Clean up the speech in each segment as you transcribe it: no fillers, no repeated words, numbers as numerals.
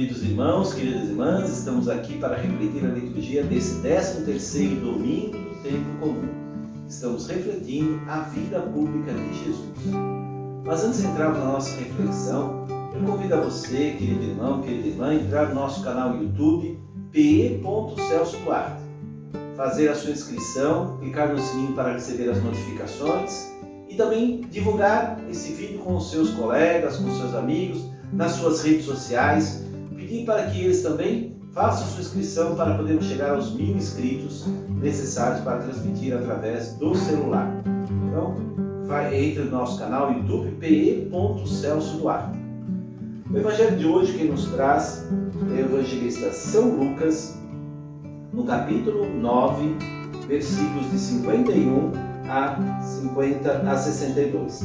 Queridos irmãos, queridas irmãs, estamos aqui para refletir a liturgia desse 13º domingo do tempo comum. Estamos refletindo a vida pública de Jesus. Mas antes de entrarmos na nossa reflexão, eu convido a você, querido irmão, querida irmã, a entrar no nosso canal YouTube pe.celso.duarte, fazer a sua inscrição, clicar no sininho para receber as notificações e também divulgar esse vídeo com os seus colegas, com os seus amigos, nas suas redes sociais, pedir para que eles também façam sua inscrição para podermos chegar aos 1000 inscritos necessários para transmitir através do celular. Então, entre no nosso canal YouTube pe.celso.duarte. O evangelho de hoje quem nos traz é o evangelista São Lucas, no capítulo 9, versículos de 51 a 62.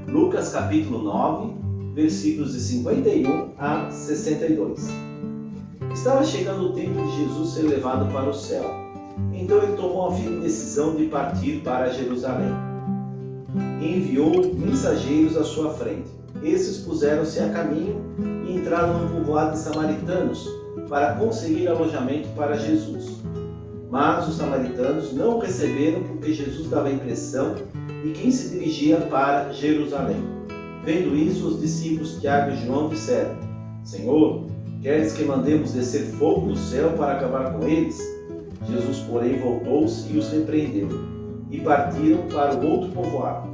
Lucas capítulo 9, versículos de 51 a 62. Estava chegando o tempo de Jesus ser levado para o céu. Então ele tomou a firme decisão de partir para Jerusalém. Enviou mensageiros à sua frente. Esses puseram-se a caminho e entraram num povoado de samaritanos para conseguir alojamento para Jesus. Mas os samaritanos não o receberam porque Jesus dava a impressão de quem se dirigia para Jerusalém. Vendo isso, os discípulos Tiago e João disseram: Senhor, queres que mandemos descer fogo do céu para acabar com eles? Jesus, porém, voltou-se e os repreendeu, e partiram para o outro povoado.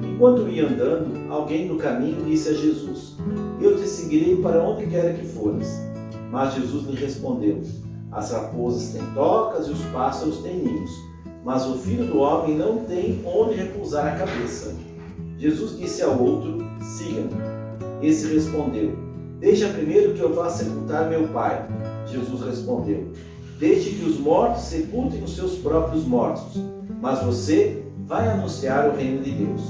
Enquanto ia andando, alguém no caminho disse a Jesus: Eu te seguirei para onde quer que fores. Mas Jesus lhe respondeu: As raposas têm tocas e os pássaros têm ninhos, mas o Filho do Homem não tem onde repousar a cabeça. Jesus disse ao outro: Siga-me. Esse respondeu: Deixa primeiro que eu vá sepultar meu pai. Jesus respondeu: Deixe que os mortos sepultem os seus próprios mortos, mas você vai anunciar o reino de Deus.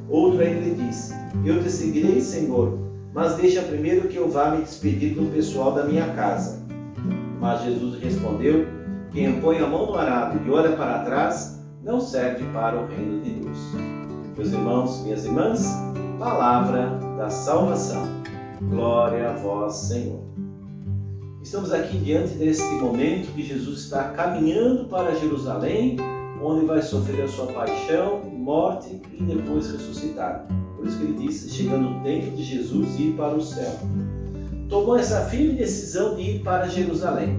Outro ainda lhe disse: Eu te seguirei, Senhor, mas deixa primeiro que eu vá me despedir do pessoal da minha casa. Mas Jesus respondeu: Quem põe a mão no arado e olha para trás, não serve para o reino de Deus. Meus irmãos, minhas irmãs, palavra da salvação. Glória a vós, Senhor. Estamos aqui diante deste momento que Jesus está caminhando para Jerusalém, onde vai sofrer a sua paixão, morte e depois ressuscitar. Por isso que ele disse, chegando o tempo de Jesus ir para o céu. Tomou essa firme decisão de ir para Jerusalém.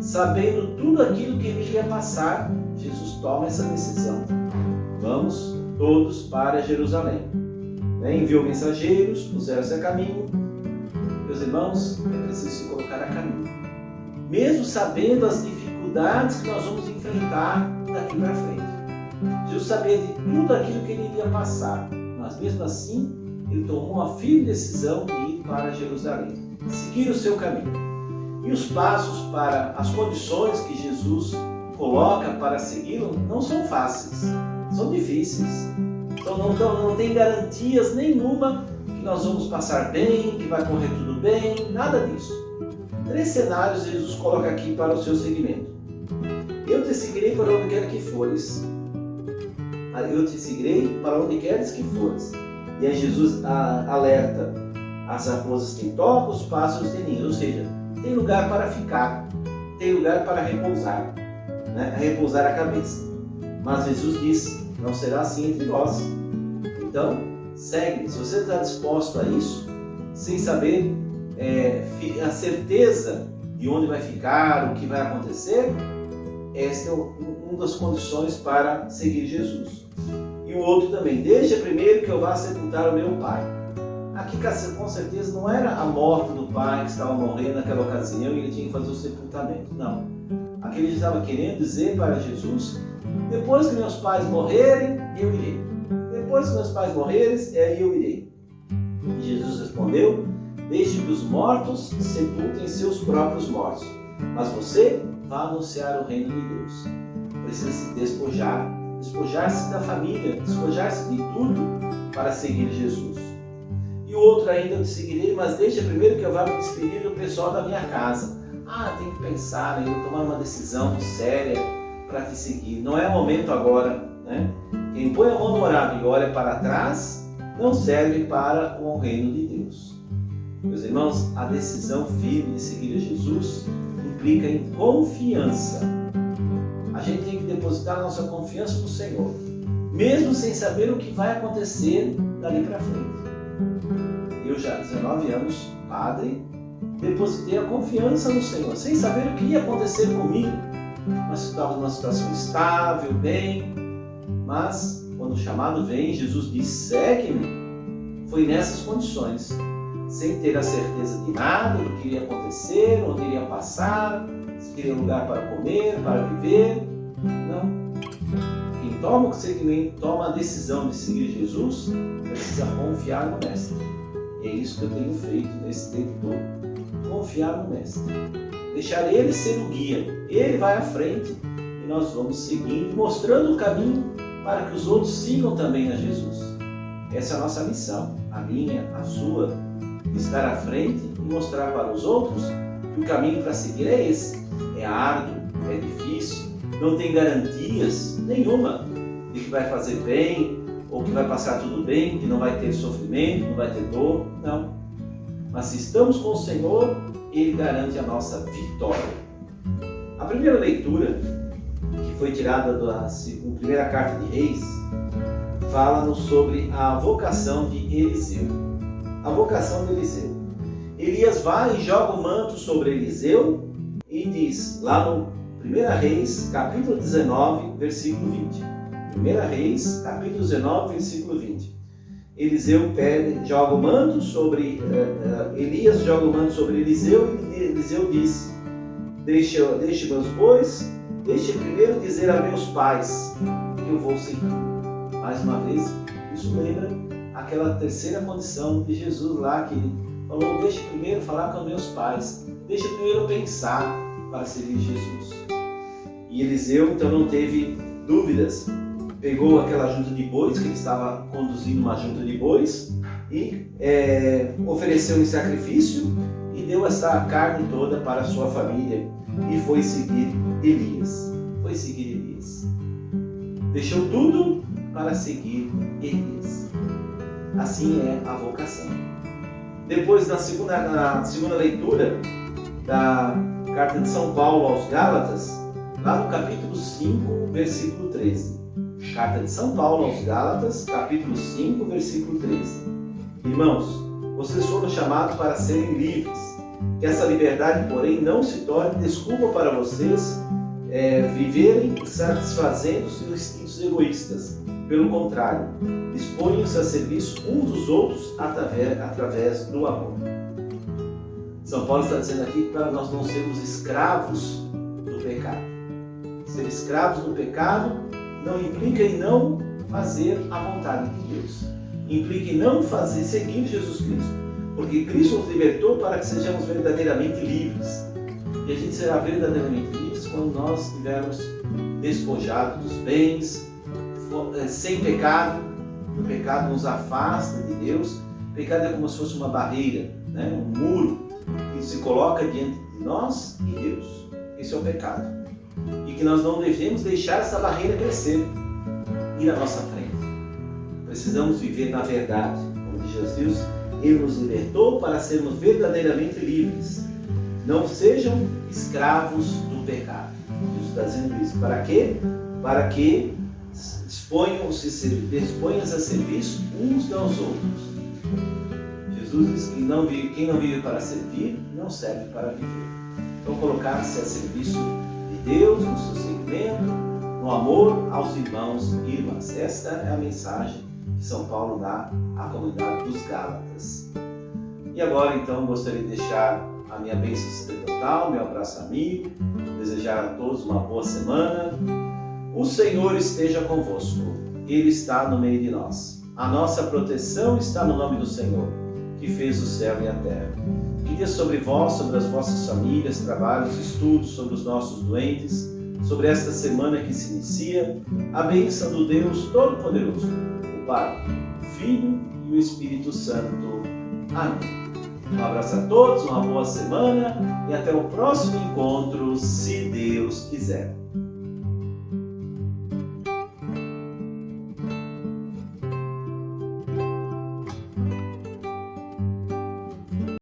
Sabendo tudo aquilo que ele ia passar, Jesus toma essa decisão. Vamos todos para Jerusalém. Enviou mensageiros, puseram-se a caminho. Meus irmãos, é preciso se colocar a caminho. Mesmo sabendo as dificuldades que nós vamos enfrentar daqui para frente. Jesus sabia de tudo aquilo que ele iria passar, mas mesmo assim, ele tomou a firme decisão de ir para Jerusalém, seguir o seu caminho. E os passos para as condições que Jesus coloca para segui-lo não são fáceis, são difíceis. Então não tem garantias nenhuma que nós vamos passar bem, que vai correr tudo bem, nada disso. 3 cenários Jesus coloca aqui para o seu seguimento. Eu te seguirei para onde quer que fores. Eu te seguirei para onde queres que fores. E aí Jesus alerta: as raposas têm tocas, os pássaros têm ninhos. Ou seja, tem lugar para ficar, tem lugar para repousar, repousar a cabeça. Mas Jesus diz: não será assim entre vós. Então, segue. Se você está disposto a isso, sem saber a certeza de onde vai ficar, o que vai acontecer, esta é uma das condições para seguir Jesus. E o outro também: deixa primeiro que eu vá sepultar o meu pai. Aqui com certeza não era a morte do pai que estava morrendo naquela ocasião e ele tinha que fazer o sepultamento. Não. Aqui ele estava querendo dizer para Jesus: depois que meus pais morrerem, eu irei. Depois que meus pais morrerem, eu irei. E Jesus respondeu: deixe que os mortos sepultem seus próprios mortos, mas você vai anunciar o reino de Deus. Precisa se despojar-se da família, despojar-se de tudo para seguir Jesus. E o outro ainda: eu te seguirei, mas deixa primeiro que eu vá me despedir do pessoal da minha casa. Tem que pensar, tomar uma decisão séria para te seguir. Não é o momento agora, né? Quem põe a mão no arado e olha para trás, não serve para o reino de Deus. Meus irmãos, a decisão firme de seguir a Jesus implica em confiança. A gente tem que depositar a nossa confiança no Senhor, mesmo sem saber o que vai acontecer dali para frente. Eu já há 19 anos, padre, depositei a confiança no Senhor, sem saber o que ia acontecer comigo. Mas estava numa situação estável, bem, mas quando o chamado vem, Jesus diz: segue-me. Foi nessas condições, sem ter a certeza de nada, do que iria acontecer, onde iria passar, se teria lugar para comer, para viver. Não. Quem toma o segmento, toma a decisão de seguir Jesus, precisa confiar no Mestre. E é isso que eu tenho feito nesse tempo todo. Confiar no Mestre. Deixar Ele ser o guia. Ele vai à frente e nós vamos seguindo, mostrando o caminho para que os outros sigam também a Jesus. Essa é a nossa missão, a minha, a sua, estar à frente e mostrar para os outros que o caminho para seguir é esse. É árduo, é difícil, não tem garantias nenhuma de que vai fazer bem, ou que vai passar tudo bem, que não vai ter sofrimento, não vai ter dor, não. Mas se estamos com o Senhor, Ele garante a nossa vitória. A primeira leitura, que foi tirada da primeira carta de Reis, fala-nos sobre a vocação de Eliseu. A vocação de Eliseu. Elias vai e joga o manto sobre Eliseu e diz, lá no 1 Reis, capítulo 19, versículo 20. 1 Reis, capítulo 19, versículo 20. Eliseu joga o manto sobre Elias joga o manto sobre Eliseu e Eliseu disse: deixe meus bois, deixe primeiro dizer a meus pais que eu vou seguir. Mais uma vez, isso lembra aquela terceira condição de Jesus lá, que ele falou: deixe primeiro falar com meus pais, deixe primeiro pensar para seguir Jesus. E Eliseu então não teve dúvidas. Pegou aquela junta de bois, que ele estava conduzindo uma junta de bois, e ofereceu em sacrifício e deu essa carne toda para a sua família e foi seguir Elias. Deixou tudo para seguir Elias. Assim é a vocação. Depois, na segunda leitura da carta de São Paulo aos Gálatas, lá no capítulo 5, versículo 13. Carta de São Paulo aos Gálatas, capítulo 5, versículo 13. Irmãos, vocês foram chamados para serem livres. Que essa liberdade, porém, não se torne desculpa para vocês viverem satisfazendo seus instintos egoístas. Pelo contrário, disponham-se a serviço uns dos outros através do amor. São Paulo está dizendo aqui para nós não sermos escravos do pecado. Ser escravos do pecado não implica em não fazer a vontade de Deus. Implica em não seguir Jesus Cristo. Porque Cristo nos libertou para que sejamos verdadeiramente livres. E a gente será verdadeiramente livres quando nós estivermos despojados dos bens, sem pecado. O pecado nos afasta de Deus. O pecado é como se fosse uma barreira, um muro que se coloca diante de nós e Deus. Esse é o pecado. E que nós não devemos deixar essa barreira crescer, ir à nossa frente. Precisamos viver na verdade. Como diz Jesus, Ele nos libertou para sermos verdadeiramente livres. Não sejam escravos do pecado. Jesus está dizendo isso. Para quê? Para que disponham-se a serviço uns aos outros. Jesus diz que quem não vive para servir, não serve para viver. Então, colocar-se a serviço de Deus, no seu seguimento, no amor aos irmãos e irmãs. Esta é a mensagem que São Paulo dá à comunidade dos Gálatas. E agora, então, gostaria de deixar a minha bênção sacerdotal, meu abraço amigo, desejar a todos uma boa semana. O Senhor esteja convosco, Ele está no meio de nós. A nossa proteção está no nome do Senhor, que fez o céu e a terra. Que dê sobre vós, sobre as vossas famílias, trabalhos, estudos, sobre os nossos doentes, sobre esta semana que se inicia, a bênção do Deus Todo-Poderoso, o Pai, o Filho e o Espírito Santo. Amém. Um abraço a todos, uma boa semana e até o próximo encontro, se Deus quiser.